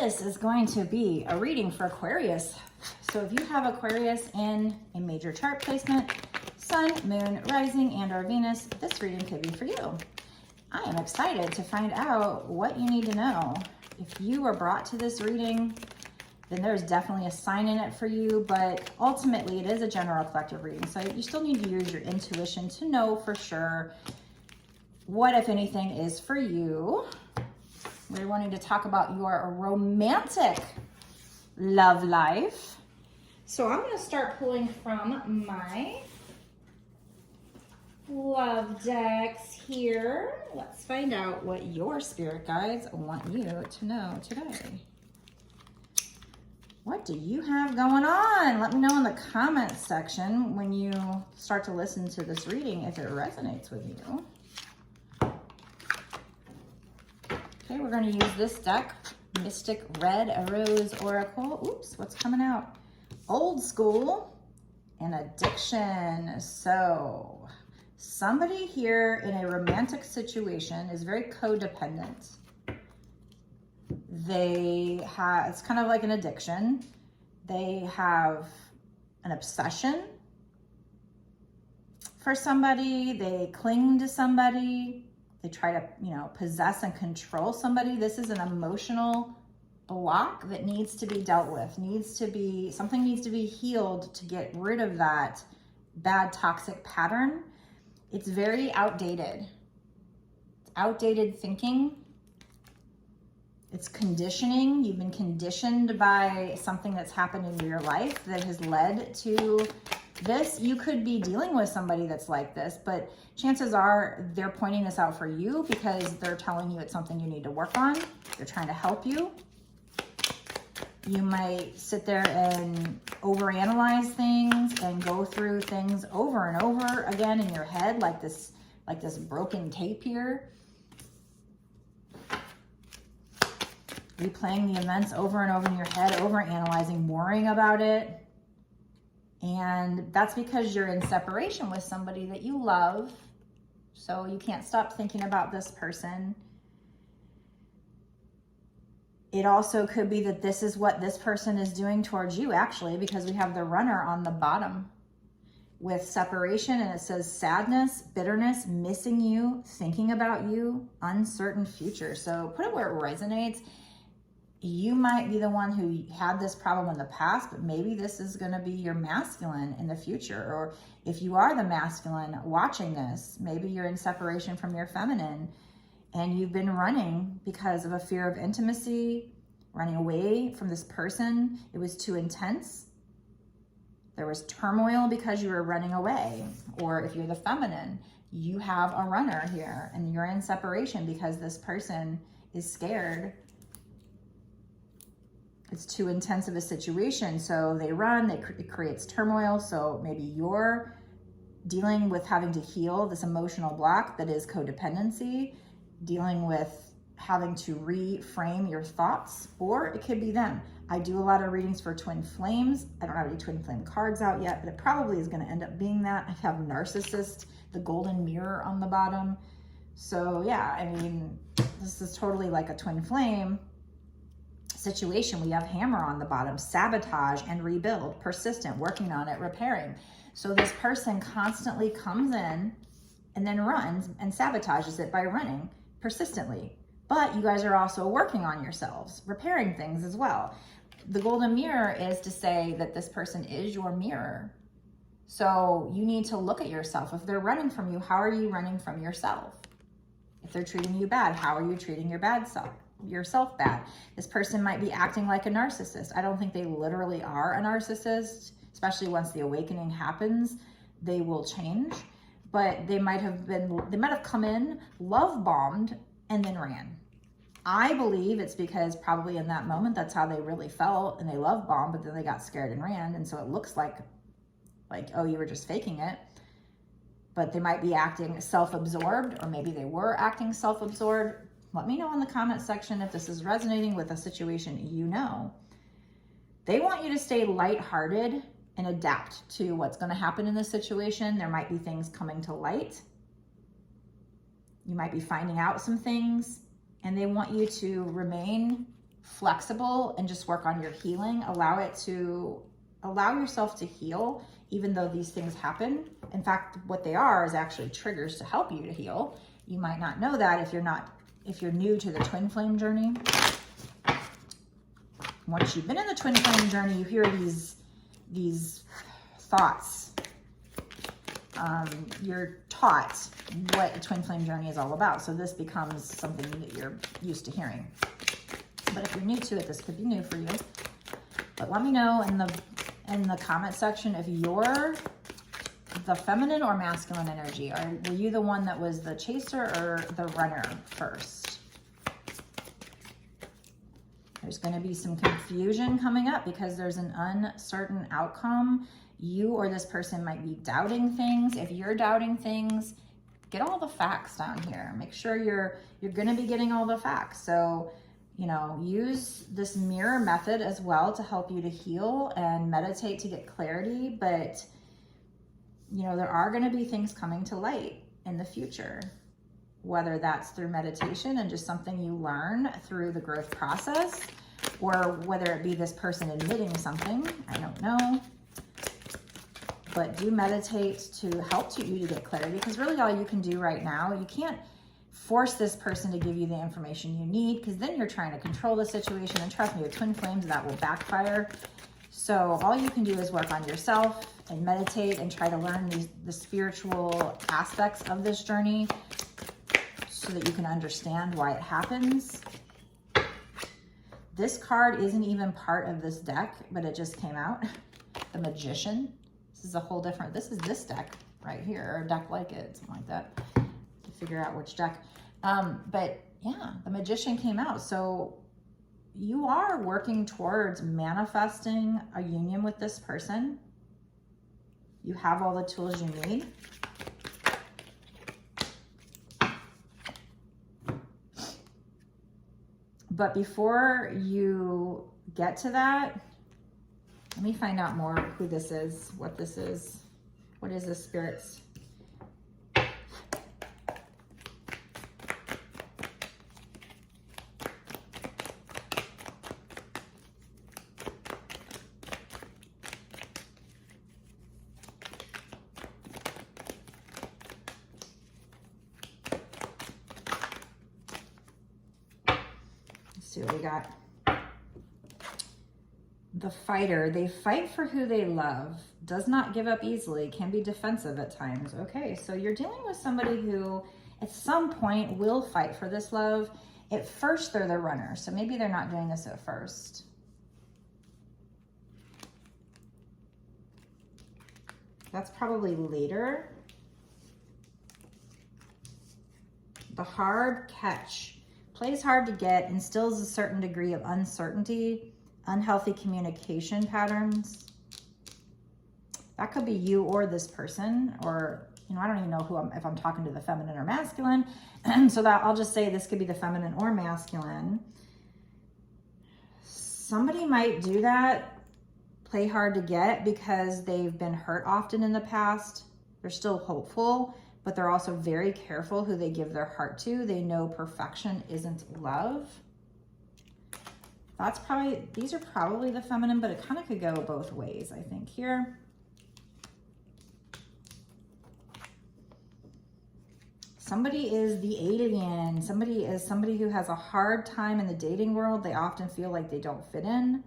this is going to be a reading for Aquarius. So if you have Aquarius in a major chart placement, Sun, Moon, Rising, and or Venus, this reading could be for you. I am excited to find out what you need to know. If you were brought to this reading, then there's definitely a sign in it for you, but ultimately it is a general collective reading. So you still need to use your intuition to know for sure what, if anything, is for you. We're wanting to talk about your romantic love life. So I'm going to start pulling from my love decks here. Let's find out what your spirit guides want you to know today. What do you have going on? Let me know in the comments section when you start to listen to this reading if it resonates with you. Okay, we're going to use this deck, Mystic Red Rose Oracle. Oops, what's coming out? Old School and Addiction. So somebody here in a romantic situation is very codependent. It's kind of like an addiction. They have an obsession for somebody. They cling to somebody. They try to, possess and control somebody. This is an emotional block that needs to be dealt with. Something needs to be healed to get rid of that bad toxic pattern. It's very outdated. It's outdated thinking. It's conditioning. You've been conditioned by something that's happened in your life that has led to this. You could be dealing with somebody that's like this, but chances are they're pointing this out for you because they're telling you it's something you need to work on. They're trying to help you. You might sit there and overanalyze things and go through things over and over again in your head, like this broken tape here. Replaying the events over and over in your head, overanalyzing, worrying about it. And that's because you're in separation with somebody that you love. So you can't stop thinking about this person. It also could be that this is what this person is doing towards you, actually, because we have the Runner on the bottom with separation, and it says sadness, bitterness, missing you, thinking about you, uncertain future. So put it where it resonates. You might be the one who had this problem in the past, but maybe this is going to be your masculine in the future. Or if you are the masculine watching this, maybe you're in separation from your feminine and you've been running because of a fear of intimacy, running away from this person. It was too intense. There was turmoil because you were running away. Or if you're the feminine, you have a runner here and you're in separation because this person is scared. It's too intense of a situation. So they run, it creates turmoil. So maybe you're dealing with having to heal this emotional block that is codependency, dealing with having to reframe your thoughts, or it could be them. I do a lot of readings for twin flames. I don't have any twin flame cards out yet, but it probably is going to end up being that. I have narcissist, the golden mirror on the bottom. So yeah, I mean, this is totally like a twin flame situation. We have Hammer on the bottom, sabotage and rebuild, persistent, working on it, repairing. So this person constantly comes in and then runs and sabotages it by running persistently. But you guys are also working on yourselves, repairing things as well. The golden mirror is to say that this person is your mirror. So you need to look at yourself. If they're running from you, how are you running from yourself? If they're treating you bad, how are you treating yourself bad? This person might be acting like a narcissist. I don't think they literally are a narcissist, especially once the awakening happens, they will change. But they might have come in, love bombed, and then ran. I believe it's because probably in that moment, that's how they really felt, and they love bombed, but then they got scared and ran. And so it looks like, oh, you were just faking it. But they might be acting self-absorbed, or maybe they were acting self-absorbed. Let me know in the comment section if this is resonating with a situation you know. They want you to stay lighthearted and adapt to what's going to happen in this situation. There might be things coming to light. You might be finding out some things, and they want you to remain flexible and just work on your healing. Allow yourself to heal, even though these things happen. In fact, what they are is actually triggers to help you to heal. You might not know that if you're new to the twin flame journey. Once you've been in the twin flame journey, you hear these thoughts. You're taught what a twin flame journey is all about. So this becomes something that you're used to hearing. But if you're new to it, this could be new for you. But let me know in the comment section if you're the feminine or masculine energy. Were you the one that was the chaser or the runner first? There's going to be some confusion coming up because there's an uncertain outcome. You or this person might be doubting things. If you're doubting things, get all the facts down here. Make sure you're going to be getting all the facts. So, you know, use this mirror method as well to help you to heal and meditate to get clarity. But, you know, there are going to be things coming to light in the future, whether that's through meditation and just something you learn through the growth process, or whether it be this person admitting something. I don't know. But do meditate to help you to get clarity, because really all you can do right now, you can't force this person to give you the information you need, because then you're trying to control the situation. And trust me, with twin flames, that will backfire. So all you can do is work on yourself and meditate and try to learn the spiritual aspects of this journey so that you can understand why it happens. This card isn't even part of this deck, but it just came out. The Magician. This is a whole different, this is this deck right here, or a deck like it, something like that, to figure out which deck. But yeah, the Magician came out. So you are working towards manifesting a union with this person. You have all the tools you need. But before you get to that, let me find out more who this is, what this is. What is this, spirits? Let's see what we got. The fighter, they fight for who they love, does not give up easily, can be defensive at times. Okay, so you're dealing with somebody who at some point will fight for this love. At first, they're the runner, so maybe they're not doing this at first. That's probably later. The hard catch. Plays hard to get, instills a certain degree of uncertainty, unhealthy communication patterns. That could be you or this person, or, you know, I don't even know if I'm talking to the feminine or masculine. So that I'll just say this could be the feminine or masculine. Somebody might do that, play hard to get, because they've been hurt often in the past. They're still hopeful, but they're also very careful who they give their heart to. They know perfection isn't love. That's probably, these are probably the feminine, but it kind of could go both ways, I think, here. Somebody is the alien. Somebody is somebody who has a hard time in the dating world. They often feel like they don't fit in.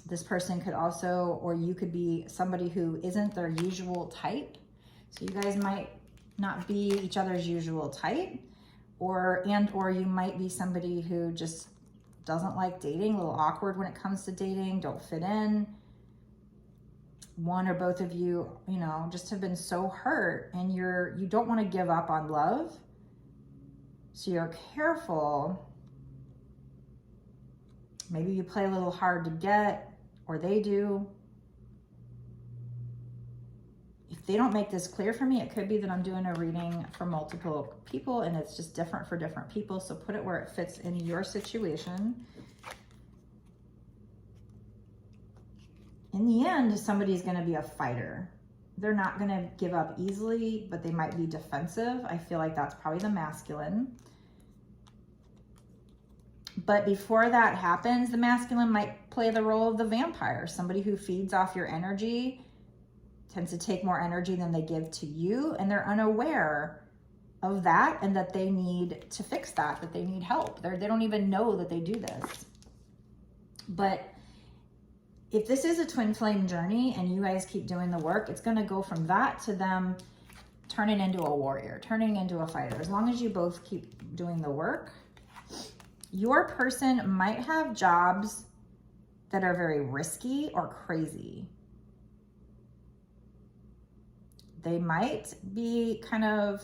This person could also, or you could be somebody who isn't their usual type. So you guys might not be each other's usual type, or you might be somebody who just doesn't like dating, a little awkward when it comes to dating, don't fit in. One or both of you, you know, just have been so hurt, and you don't want to give up on love. So you're careful. Maybe you play a little hard to get, or they do. If they don't make this clear for me, it could be that I'm doing a reading for multiple people and it's just different for different people. So put it where it fits in your situation. In the end, somebody's going to be a fighter. They're not going to give up easily, but they might be defensive. I feel like that's probably the masculine. But before that happens, the masculine might play the role of the vampire, somebody who feeds off your energy, tends to take more energy than they give to you, and they're unaware of that and that they need to fix that they need help. They don't even know that they do this. But if this is a twin flame journey and you guys keep doing the work, it's going to go from that to them turning into a warrior, turning into a fighter. As long as you both keep doing the work, your person might have jobs that are very risky or crazy. They might be kind of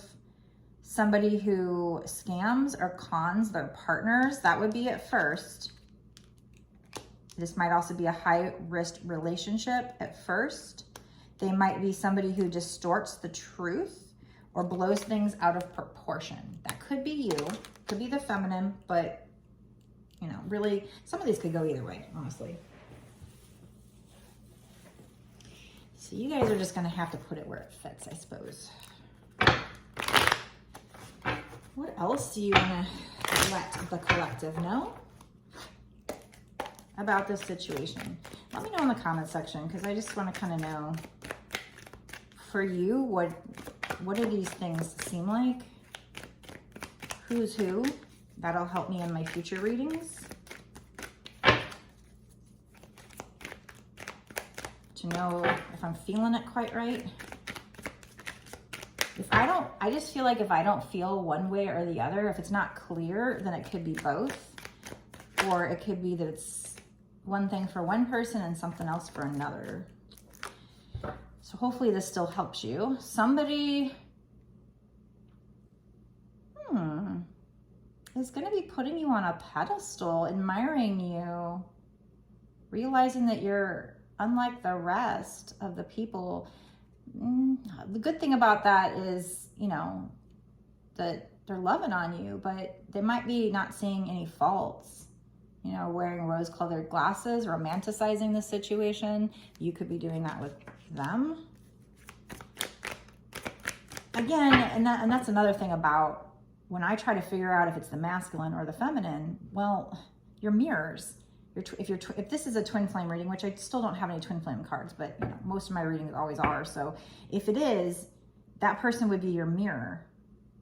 somebody who scams or cons their partners. That would be at first. This might also be a high risk relationship at first. They might be somebody who distorts the truth or blows things out of proportion. That could be you, could be the feminine, but you know, really, some of these could go either way, honestly. So you guys are just gonna have to put it where it fits, I suppose. What else do you wanna let the collective know about this situation? Let me know in the comment section, because I just want to kind of know for you, what do these things seem like? Who's who? That'll help me in my future readings to know if I'm feeling it quite right. I just feel like if I don't feel one way or the other, if it's not clear, then it could be both, or it could be that it's one thing for one person and something else for another. So hopefully this still helps you. Somebody is going to be putting you on a pedestal, admiring you, realizing that you're unlike the rest of the people. The good thing about that is, you know, that they're loving on you, but they might be not seeing any faults. You know, wearing rose-colored glasses, romanticizing the situation. You could be doing that with them. Again, and that's another thing about when I try to figure out if it's the masculine or the feminine, well, you're mirrors. If this is a twin flame reading, which I still don't have any twin flame cards, but you know, most of my readings always are. So if it is, that person would be your mirror.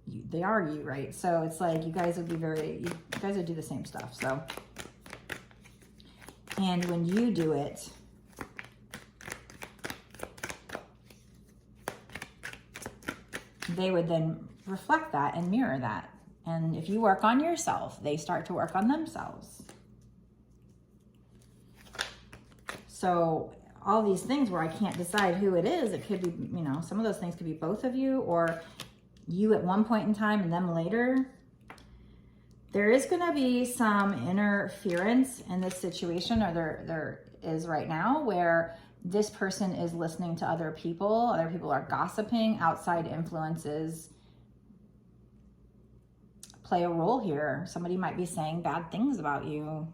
They are you, right? So it's like you guys would be you guys would do the same stuff. So, and when you do it, they would then reflect that and mirror that. And if you work on yourself, they start to work on themselves. So all these things where I can't decide who it is, it could be, you know, some of those things could be both of you, or you at one point in time and them later. There is going to be some interference in this situation, or there is right now, where this person is listening to other people are gossiping, outside influences play a role here. Somebody might be saying bad things about you.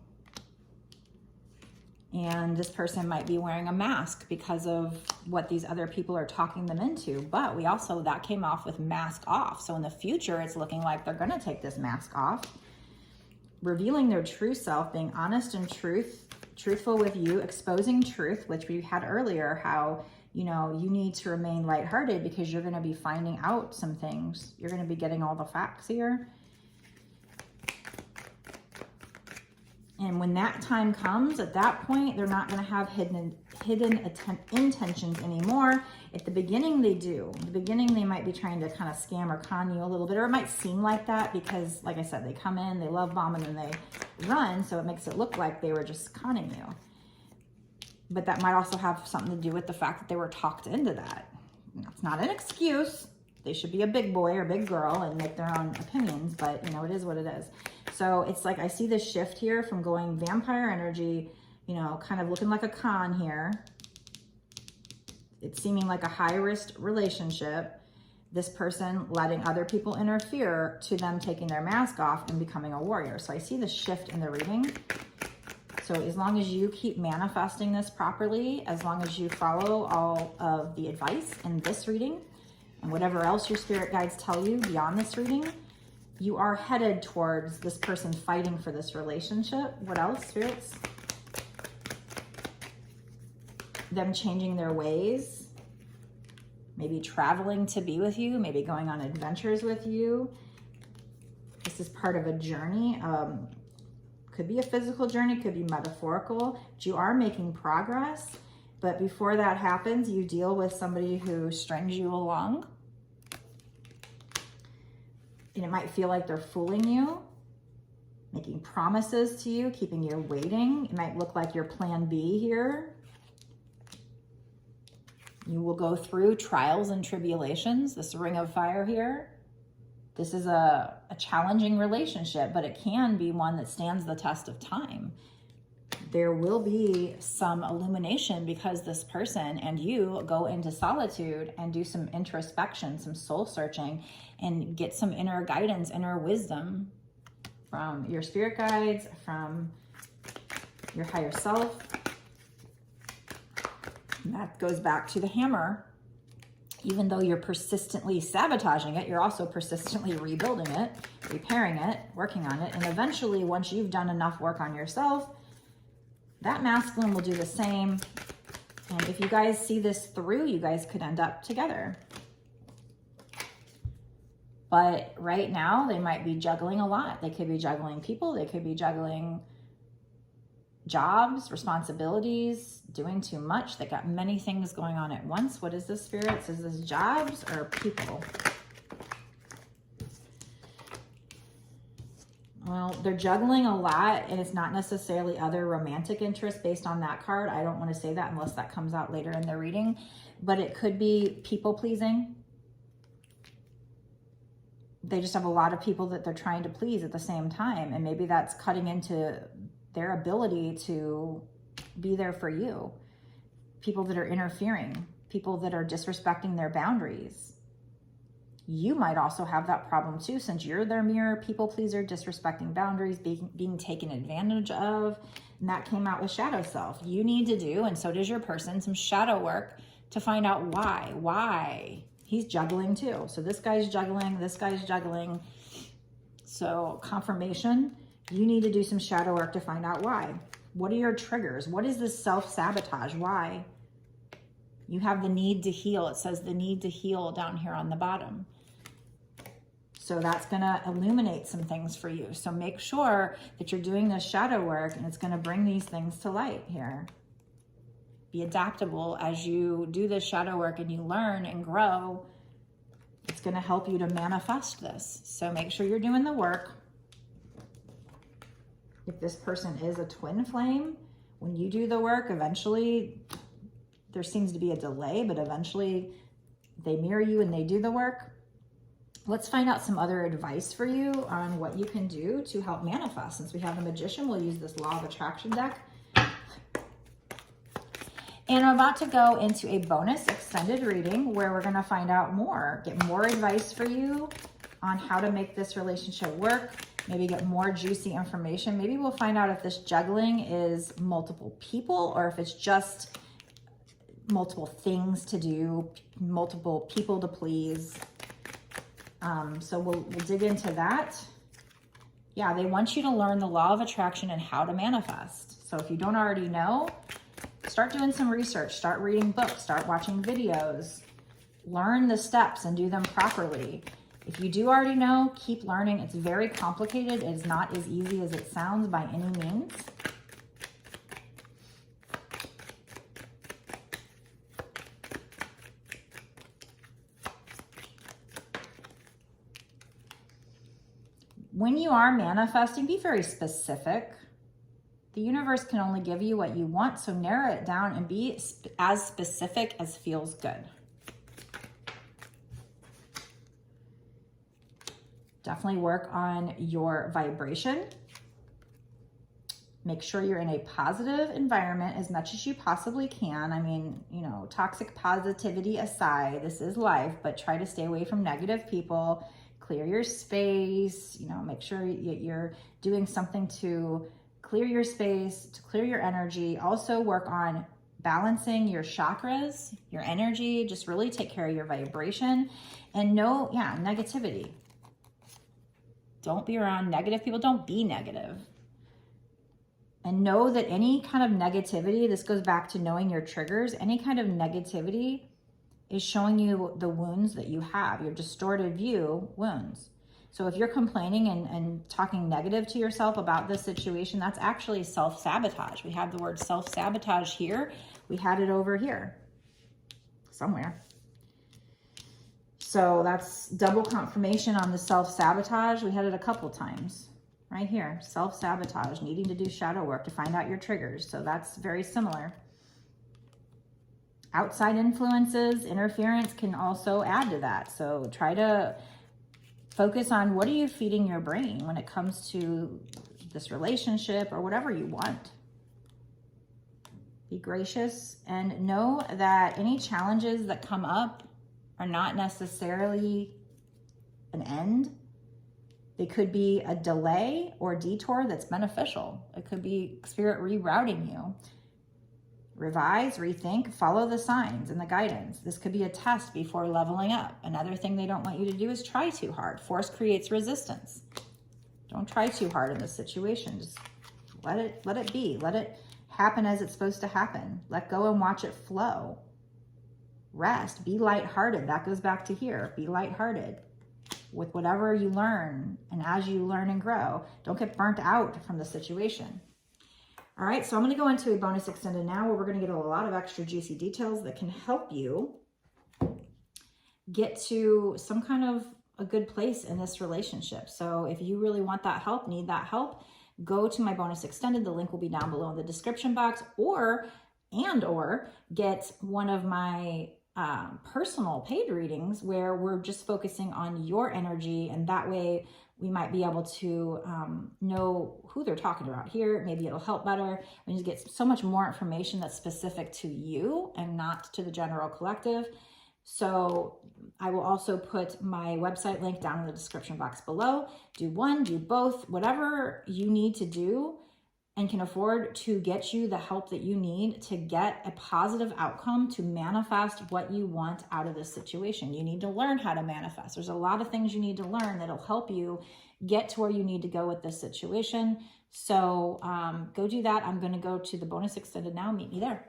And this person might be wearing a mask because of what these other people are talking them into. But we also, that came off with mask off. So in the future, it's looking like they're going to take this mask off, revealing their true self, being honest and truthful with you, exposing truth, which we had earlier, how, you know, you need to remain lighthearted because you're going to be finding out some things. You're going to be getting all the facts here. And when that time comes, at that point, they're not going to have hidden intentions anymore. At the beginning, they do. At the beginning, they might be trying to kind of scam or con you a little bit, or it might seem like that because, like I said, they come in, they love bomb, and then they run, so it makes it look like they were just conning you. But that might also have something to do with the fact that they were talked into that. That's not an excuse. They should be a big boy or big girl and make their own opinions, but, you know, it is what it is. So it's like I see this shift here from going vampire energy, you know, kind of looking like a con here. It's seeming like a high-risk relationship. This person letting other people interfere to them taking their mask off and becoming a warrior. So I see the shift in the reading. So as long as you keep manifesting this properly, as long as you follow all of the advice in this reading and whatever else your spirit guides tell you beyond this reading, You are headed towards this person fighting for this relationship. What else, spirits? Them changing their ways. Maybe traveling to be with you. Maybe going on adventures with you. This is part of a journey. Could be a physical journey, could be metaphorical. But you are making progress. But before that happens, you deal with somebody who strings you along. And it might feel like they're fooling you, making promises to you, keeping you waiting. It might look like your plan B here. You will go through trials and tribulations, this ring of fire here. This is a challenging relationship, but it can be one that stands the test of time. There will be some illumination because this person and you go into solitude and do some introspection, some soul searching, and get some inner guidance, inner wisdom from your spirit guides, from your higher self. And that goes back to the hammer. Even though you're persistently sabotaging it, you're also persistently rebuilding it, repairing it, working on it. And eventually, once you've done enough work on yourself, that masculine will do the same. And if you guys see this through, you guys could end up together. But right now, they might be juggling a lot. They could be juggling people. They could be juggling jobs, responsibilities, doing too much. They got many things going on at once. What is this, spirits? Is this jobs or people? Well, they're juggling a lot, and it's not necessarily other romantic interests based on that card. I don't want to say that unless that comes out later in the reading, but it could be people pleasing. They just have a lot of people that they're trying to please at the same time, and maybe that's cutting into their ability to be there for you. People that are interfering, people that are disrespecting their boundaries. You might also have that problem too, since you're their mirror people pleaser, disrespecting boundaries, being taken advantage of. And that came out with shadow self. You need to do, and so does your person, some shadow work to find out why he's juggling too. So this guy's juggling, this guy's juggling. So confirmation, you need to do some shadow work to find out why. What are your triggers? What is this self-sabotage? Why? You have the need to heal. It says the need to heal down here on the bottom. So that's going to illuminate some things for you. So make sure that you're doing this shadow work, and it's going to bring these things to light here. Be adaptable as you do this shadow work and you learn and grow. It's going to help you to manifest this. So make sure you're doing the work. If this person is a twin flame, when you do the work, eventually there seems to be a delay, but eventually they mirror you and they do the work. Let's find out some other advice for you on what you can do to help manifest. Since we have the Magician, we'll use this Law of Attraction deck. And I'm about to go into a bonus extended reading where we're going to find out more, get more advice for you on how to make this relationship work, maybe get more juicy information. Maybe we'll find out if this juggling is multiple people or if it's just multiple things to do, multiple people to please. So we'll dig into that. Yeah, they want you to learn the law of attraction and how to manifest. So if you don't already know, start doing some research, start reading books, start watching videos, learn the steps and do them properly. If you do already know, keep learning. It's very complicated. It's not as easy as it sounds by any means. When you are manifesting, be very specific. The universe can only give you what you want, so narrow it down and be as specific as feels good. Definitely work on your vibration. Make sure you're in a positive environment as much as you possibly can. I mean, you know, toxic positivity aside, this is life, but try to stay away from negative people. Clear your space, you know, make sure you're doing something to clear your space, to clear your energy. Also work on balancing your chakras, your energy, just really take care of your vibration and no, negativity. Don't be around negative people. Don't be negative. And know that any kind of negativity, this goes back to knowing your triggers, any kind of negativity is showing you the wounds that you have, your distorted view wounds. So if you're complaining and talking negative to yourself about this situation, that's actually self-sabotage. We have the word self-sabotage here. We had it over here somewhere. So that's double confirmation on the self-sabotage. We had it a couple times. Right here, self-sabotage, needing to do shadow work to find out your triggers. So that's very similar. Outside influences, interference can also add to that. So try to focus on what are you feeding your brain when it comes to this relationship or whatever you want. Be gracious and know that any challenges that come up are not necessarily an end. They could be a delay or detour that's beneficial. It could be spirit rerouting you. Revise, rethink, follow the signs and the guidance. This could be a test before leveling up. Another thing they don't want you to do is try too hard. Force creates resistance. Don't try too hard in this situation. Just let it be. Let it happen as it's supposed to happen. Let go and watch it flow. Rest. Be lighthearted. That goes back to here. Be lighthearted with whatever you learn, and as you learn and grow, don't get burnt out from the situation. All right, so I'm gonna go into a bonus extended now where we're gonna get a lot of extra juicy details that can help you get to some kind of a good place in this relationship. So if you really want that help, need that help, go to my bonus extended. The link will be down below in the description box, or get one of my personal paid readings where we're just focusing on your energy, and that way we might be able to know who they're talking about here. Maybe it'll help better. We need to get so much more information that's specific to you and not to the general collective. So I will also put my website link down in the description box below. Do one, do both, whatever you need to do and can afford to get you the help that you need to get a positive outcome, to manifest what you want out of this situation. You need to learn how to manifest. There's a lot of things you need to learn that'll help you get to where you need to go with this situation. So go do that. I'm going to go to the bonus extended now. Meet me there.